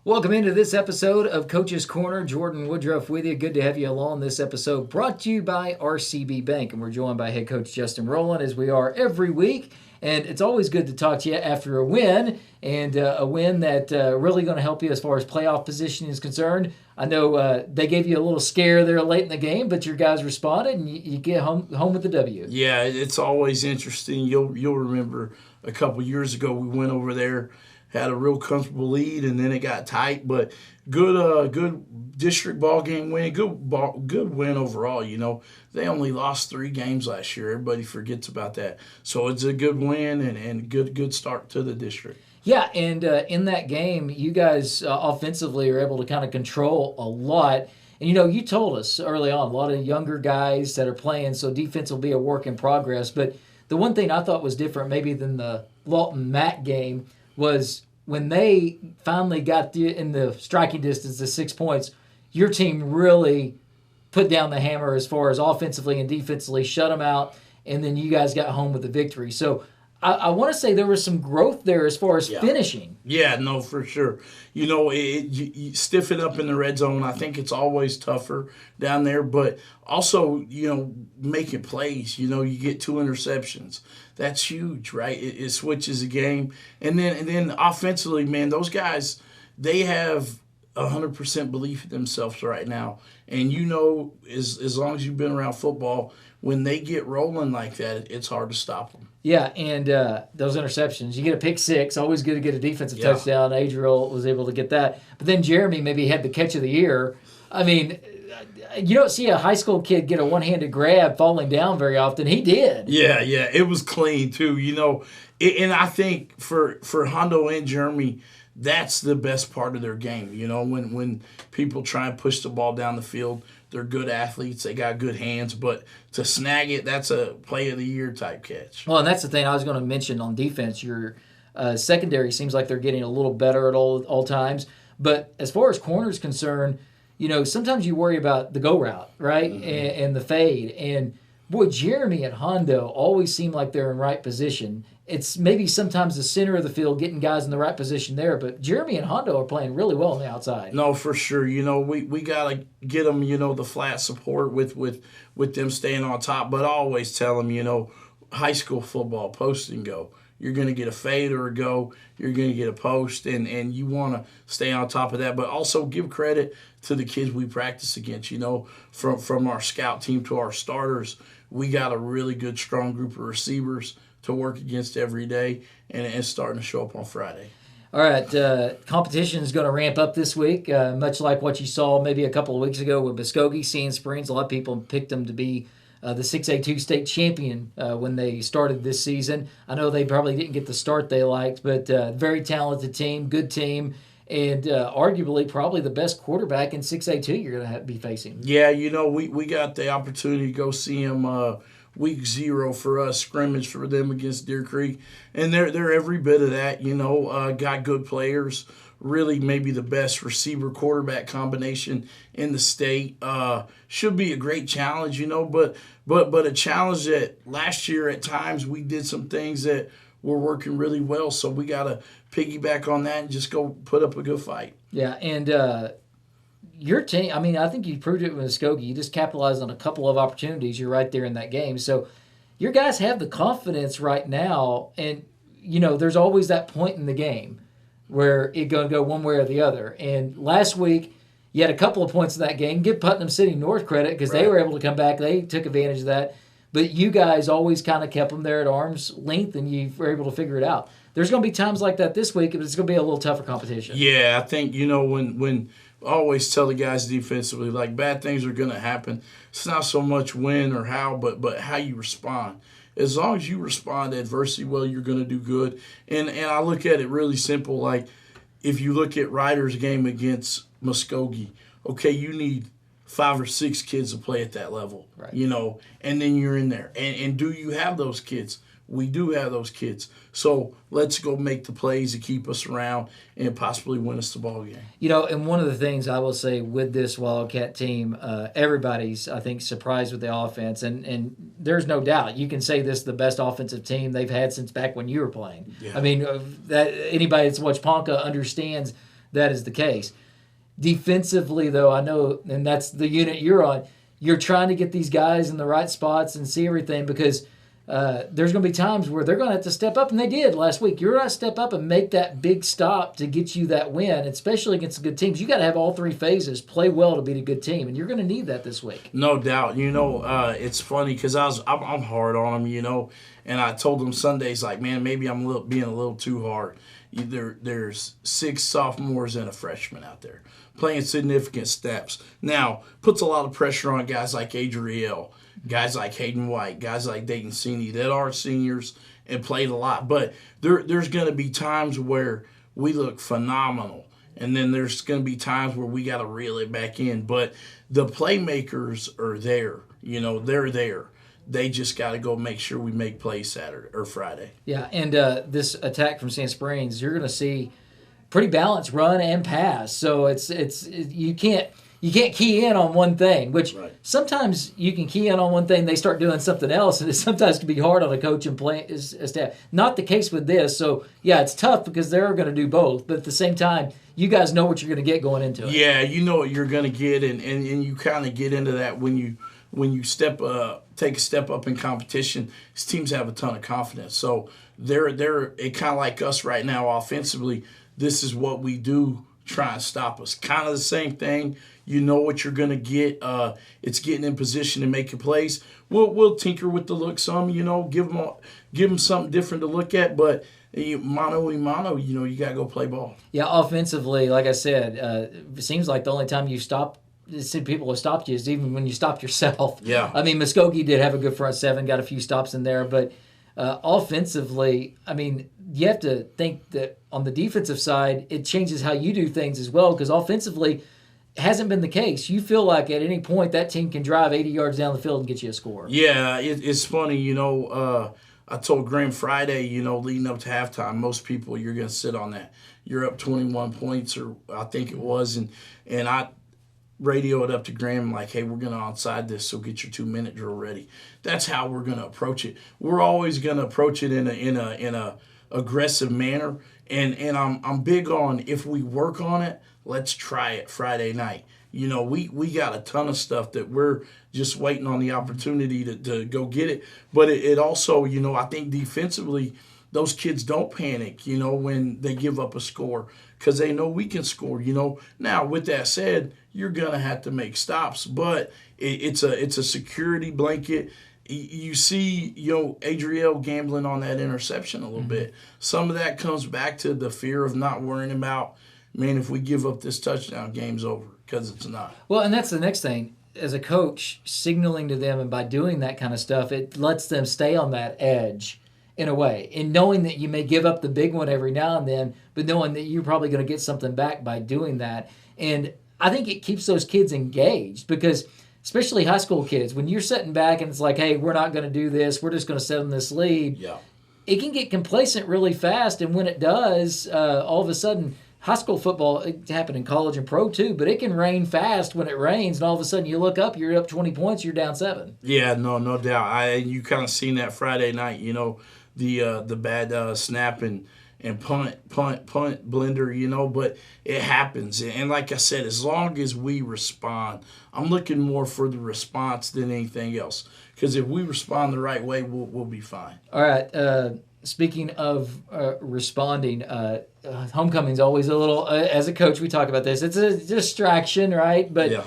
Welcome into this episode of Coach's Corner. Jordan Woodruff with you. Good to have you along this episode brought to you by RCB Bank. And we're joined by head coach Justin Rowland as we are every week. And it's always good to talk to you after a win, and a win that really going to help you as far as playoff position is concerned. I know they gave you a little scare there late in the game, but your guys responded, and you get home with the W. Yeah, it's always interesting. You'll remember a couple years ago we went over there, had a real comfortable lead, and then it got tight. But good district ball game win, good win overall. You know, they only lost 3 games last year. Everybody forgets about that. So it's a good win and good start to the district. Yeah, and in that game, you guys offensively are able to kind of control a lot. And, you told us early on, a lot of younger guys that are playing, so defense will be a work in progress. But the one thing I thought was different maybe than the Lawton-Mack game was when they finally got in the striking distance of 6 points, your team really put down the hammer as far as offensively and defensively, shut them out, and then you guys got home with the victory. So I want to say there was some growth there as far as finishing. Yeah, no, for sure. You stiff it up in the red zone. I think it's always tougher down there, but also, making plays. You get 2 interceptions. That's huge, right? It switches the game. And then offensively, man, those guys, they have 100% belief in themselves right now. And as long as you've been around football, when they get rolling like that, it's hard to stop them. Yeah, and those interceptions. You get a pick 6, always good to get a defensive touchdown. Adriel was able to get that. But then Jeremy maybe had the catch of the year. I mean, you don't see a high school kid get a one-handed grab falling down very often. He did. Yeah, it was clean too. And I think for Hondo and Jeremy, that's the best part of their game. When people try and push the ball down the field, they're good athletes. They got good hands, but to snag it, that's a play of the year type catch. Well, and that's the thing I was going to mention on defense. Your secondary seems like they're getting a little better at all times. But as far as corners concerned, sometimes you worry about the go route, right, and the fade. And boy, Jeremy and Hondo always seem like they're in right position. It's maybe sometimes the center of the field getting guys in the right position there, but Jeremy and Hondo are playing really well on the outside. No, for sure. We got to get them, the flat support with them staying on top. But I always tell them, high school football, post and go. You're going to get a fade or a go. You're going to get a post, and you want to stay on top of that. But also give credit to the kids we practice against. From our scout team to our starters, we got a really good, strong group of receivers to work against every day, and it's starting to show up on Friday. All right, competition is going to ramp up this week, much like what you saw maybe a couple of weeks ago with Muskogee, Sand Springs. A lot of people picked them to be the 6A2 state champion when they started this season. I know they probably didn't get the start they liked, but very talented team, good team, and arguably probably the best quarterback in 6A2 you're going to be facing. Yeah, we got the opportunity to go see him week 0 for us, scrimmage for them against Deer Creek. And they're every bit of that, got good players, really maybe the best receiver-quarterback combination in the state. Should be a great challenge, but a challenge that last year at times we did some things that were working really well. So we got to piggyback on that and just go put up a good fight. Yeah, and your team, I think you proved it with Muskogee. You just capitalized on a couple of opportunities. You're right there in that game. So your guys have the confidence right now, and, there's always that point in the game where it's going to go one way or the other. And last week, you had a couple of points in that game. Give Putnam City North credit because they were able to come back. They took advantage of that. But you guys always kind of kept them there at arm's length, and you were able to figure it out. There's going to be times like that this week, but it's going to be a little tougher competition. Yeah, I think, when I always tell the guys defensively, like, bad things are going to happen. It's not so much when or how, but how you respond. As long as you respond to adversity well, you're going to do good. And I look at it really simple. Like, if you look at Ryder's game against Muskogee, okay, you need 5 or 6 kids to play at that level, right. And then you're in there. And do you have those kids? We do have those kids. So let's go make the plays to keep us around and possibly win us the ball game. And one of the things I will say with this Wildcat team, everybody's, I think, surprised with the offense. And there's no doubt. You can say this is the best offensive team they've had since back when you were playing. Yeah. That anybody that's watched Ponca understands that is the case. Defensively, though, I know, and that's the unit you're on, you're trying to get these guys in the right spots and see everything because there's going to be times where they're going to have to step up, and they did last week. You're going to step up and make that big stop to get you that win, especially against the good teams. You got to have all three phases, play well to beat a good team, and you're going to need that this week. No doubt. It's funny because I'm hard on them, and I told them Sundays, like, man, maybe I'm being a little too hard. There's 6 sophomores and a freshman out there playing significant steps. Now, puts a lot of pressure on guys like Adriel, guys like Hayden White, guys like Dayton Sini that are seniors and played a lot. But there's going to be times where we look phenomenal, and then there's going to be times where we got to reel it back in. But the playmakers are there. They're there. They just got to go make sure we make plays Saturday or Friday. Yeah, and this attack from Sand Springs, you're going to see pretty balanced run and pass. So it's you can't key in on one thing, which Right. Sometimes you can key in on one thing, they start doing something else, and it sometimes can be hard on a coach and staff. Not the case with this. So, yeah, it's tough because they're going to do both. But at the same time, you guys know what you're going to get going into it. Yeah, you know what you're going to get, and you kind of get into that when you take a step up in competition. These teams have a ton of confidence. So they're it kind of like us right now offensively. This is what we do, try and stop us. Kind of the same thing. You know what you're going to get. It's getting in position and making plays. We'll tinker with the look some, give them something different to look at, but mano a mano, you got to go play ball. Yeah, offensively, like I said, it seems like the only time people have stopped you is even when you stopped yourself. Yeah. I mean, Muskogee did have a good front seven, got a few stops in there, but offensively, I mean, you have to think that on the defensive side, it changes how you do things as well, because offensively, it hasn't been the case. You feel like at any point that team can drive 80 yards down the field and get you a score. Yeah, it's funny, I told Graham Friday, leading up to halftime, most people, you're going to sit on that. You're up 21 points, or I think it was, and I radio it up to Graham like, hey, we're going to onside this, so get your 2-minute drill ready. That's how we're going to approach it. We're always going to approach it in a aggressive manner, and I'm big on, if we work on it, let's try it Friday night. We got a ton of stuff that we're just waiting on the opportunity to go get it. But it also, I think defensively, those kids don't panic, when they give up a score, because they know we can score, Now, with that said, you're going to have to make stops, but it's a security blanket. You see, Adriel gambling on that interception a little bit. Some of that comes back to the fear of not worrying about, man, if we give up this touchdown, game's over, because it's not. Well, and that's the next thing. As a coach, signaling to them, and by doing that kind of stuff, it lets them stay on that edge in a way. And knowing that you may give up the big one every now and then, but knowing that you're probably going to get something back by doing that. And I think it keeps those kids engaged, because especially high school kids, when you're sitting back and it's like, hey, we're not going to do this, we're just going to set them this lead, Yeah. It can get complacent really fast. And when it does, all of a sudden, high school football, it happened in college and pro too, but it can rain fast when it rains, and all of a sudden you look up, you're up 20 points, you're down 7. Yeah, no doubt. You kind of seen that Friday night, the bad snap and punt blender, but it happens. And like I said, as long as we respond, I'm looking more for the response than anything else. Because if we respond the right way, we'll be fine. All right. Speaking of responding, homecoming's always a little, as a coach, we talk about this. It's a distraction, right? But Yeah.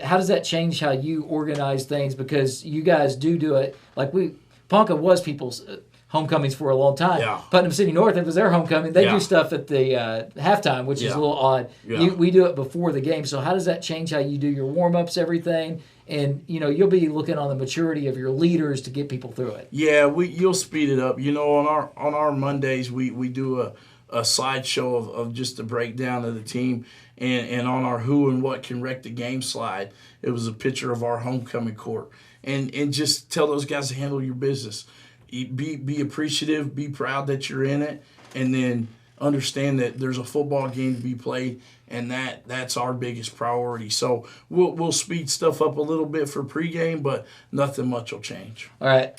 How does that change how you organize things? Because you guys do it. Like Ponca was people's homecomings for a long time. Yeah. Putnam City North, it was their homecoming. They Yeah. do stuff at the halftime, which is Yeah. a little odd. Yeah. We do it before the game. So how does that change how you do your warm-ups, everything? And, you'll be looking on the maturity of your leaders to get people through it. Yeah, you'll speed it up. On our Mondays, we do a slideshow of just a breakdown of the team. And on our who and what can wreck the game slide, it was a picture of our homecoming court. And just tell those guys to handle your business. Be appreciative, be proud that you're in it, and then understand that there's a football game to be played, and that's our biggest priority. So we'll speed stuff up a little bit for pregame, but nothing much will change. All right.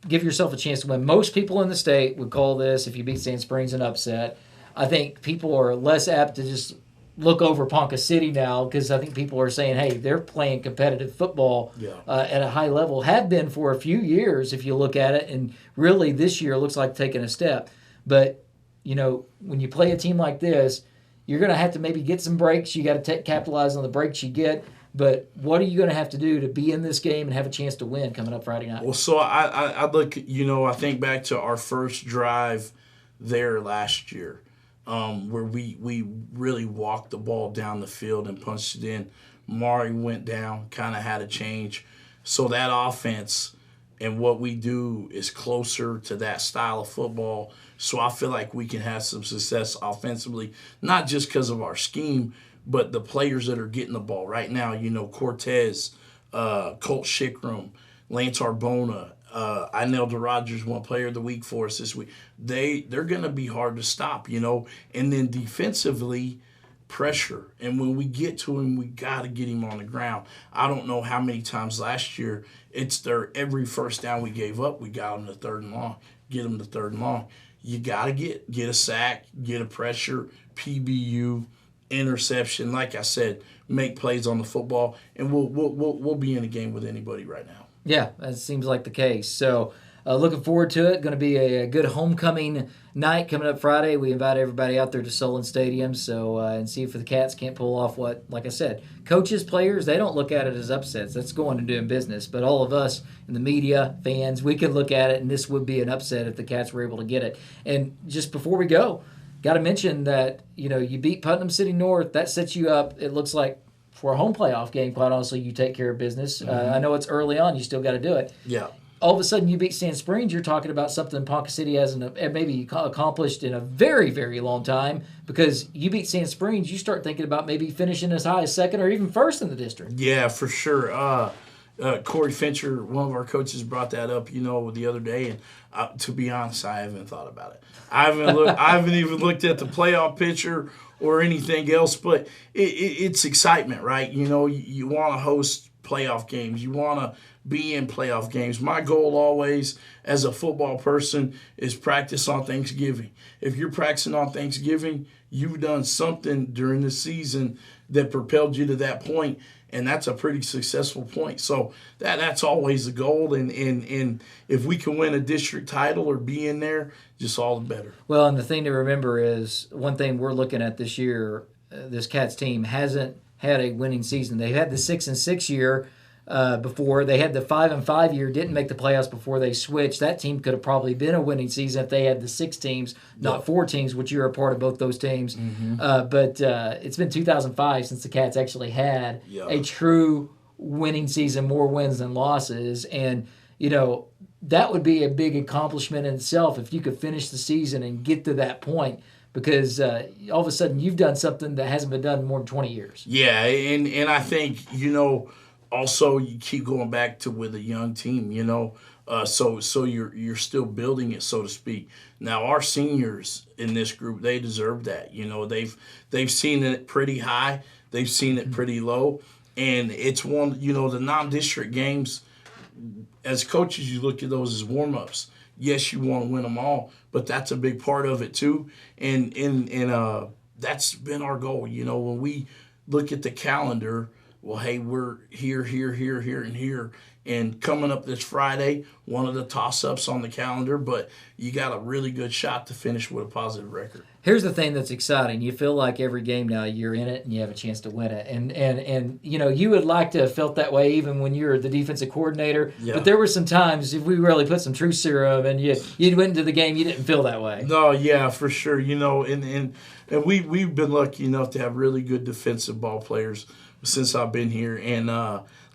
Give yourself a chance to win. Most people in the state would call this, if you beat Sand Springs, an upset. I think people are less apt to just look over Ponca City now because I think people are saying, hey, they're playing competitive football at a high level, have been for a few years if you look at it, and really this year looks like taking a step. But, when you play a team like this, you're going to have to maybe get some breaks. You got to capitalize on the breaks you get. But what are you going to have to do to be in this game and have a chance to win coming up Friday night? Well, so I look, I think back to our first drive there last year, where we really walked the ball down the field and punched it in. Mari went down, kind of had a change. So that offense and what we do is closer to that style of football. So I feel like we can have some success offensively, not just because of our scheme, but the players that are getting the ball right now. Cortez, Colt Shickram, Lance Arbona, Inelda Rogers won Player of the Week for us this week. They're going to be hard to stop, And then defensively, pressure. And when we get to him, we got to get him on the ground. I don't know how many times last year every first down we gave up, we got him to third and long. Get him to third and long. You got to get a sack, get a pressure, PBU, interception. Like I said, make plays on the football, and we'll be in a game with anybody right now. Yeah, that seems like the case. So looking forward to it. Going to be a good homecoming night coming up Friday. We invite everybody out there to Solon Stadium and see if the Cats can't pull off what, like I said, coaches, players, they don't look at it as upsets. That's going and doing business. But all of us in the media, fans, we could look at it, and this would be an upset if the Cats were able to get it. And just before we go, got to mention that, you beat Putnam City North. That sets you up, it looks like, for a home playoff game. Quite honestly, you take care of business. I know it's early on. You still got to do it. Yeah. All of a sudden, you beat Sand Springs. You're talking about something Ponca City hasn't maybe accomplished in a very, very long time, because you beat Sand Springs. You start thinking about maybe finishing as high as second or even first in the district. Yeah, for sure. Corey Fincher, one of our coaches, brought that up, the other day, and to be honest, I haven't thought about it. I haven't even looked at the playoff picture or anything else, but it's excitement, right? You want to host playoff games. You want to be in playoff games. My goal always, as a football person, is practice on Thanksgiving. If you're practicing on Thanksgiving, you've done something during the season that propelled you to that point, and that's a pretty successful point. So that's always the goal, and if we can win a district title or be in there, just all the better. Well, and the thing to remember is, one thing we're looking at this year, this Cats team hasn't had a winning season. They had the 6-6 year before. They had the 5-5 year, didn't make the playoffs before they switched. That team could have probably been a winning season if they had the 6 teams, not 4 teams, which you're a part of both those teams. Mm-hmm. But it's been 2005 since the Cats actually had a true winning season, more wins than losses. And, that would be a big accomplishment in itself if you could finish the season and get to that point, because all of a sudden you've done something that hasn't been done in more than 20 years. Yeah, and I think, also you keep going back to with a young team, so you're still building it, so to speak. Now our seniors in this group, they deserve that. They've seen it pretty high, they've seen it pretty low, and it's one, the non-district games. As coaches, you look at those as warm-ups. Yes, you want to win them all, but that's a big part of it too. And that's been our goal. When we look at the calendar, well, hey, we're here, and here. And coming up this Friday, one of the toss-ups on the calendar, but you got a really good shot to finish with a positive record. Here's the thing that's exciting. You feel like every game now you're in it and you have a chance to win it. And you would like to have felt that way even when you're the defensive coordinator. Yeah. But there were some times, if we really put some truth serum and you went into the game, you didn't feel that way. No, yeah, for sure. And we've been lucky enough to have really good defensive ball players since I've been here. And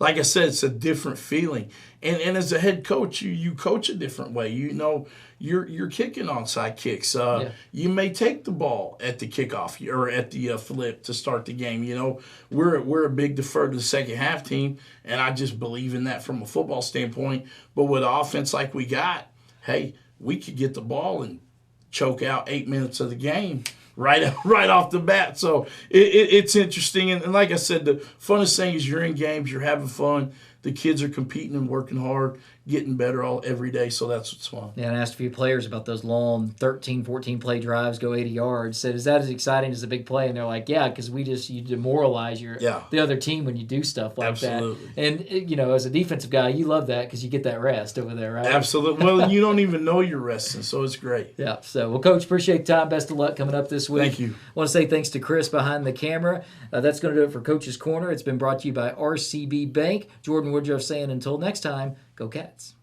like I said, it's a different feeling. And as a head coach, you coach a different way. You're kicking onside kicks. You may take the ball at the kickoff or at the flip to start the game. We're a big defer to the second half team, and I just believe in that from a football standpoint. But with an offense like we got, hey, we could get the ball and choke out 8 minutes of the game right off the bat. So it's interesting. And like I said, the funnest thing is you're in games, you're having fun. The kids are competing and working hard, getting better every day. So that's what's fun. Yeah, and I asked a few players about those long 13, 14 play drives, go 80 yards. Said, is that as exciting as a big play? And they're like, yeah, because you demoralize the other team when you do stuff like Absolutely. that. And, as a defensive guy, you love that because you get that rest over there, right? Absolutely. Well, you don't even know you're resting, so it's great. Yeah. So, well, Coach, appreciate the time. Best of luck coming up this week. Thank you. I want to say thanks to Chris behind the camera. That's going to do it for Coach's Corner. It's been brought to you by RCB Bank. Jordan Woodruff saying until next time, go Cats.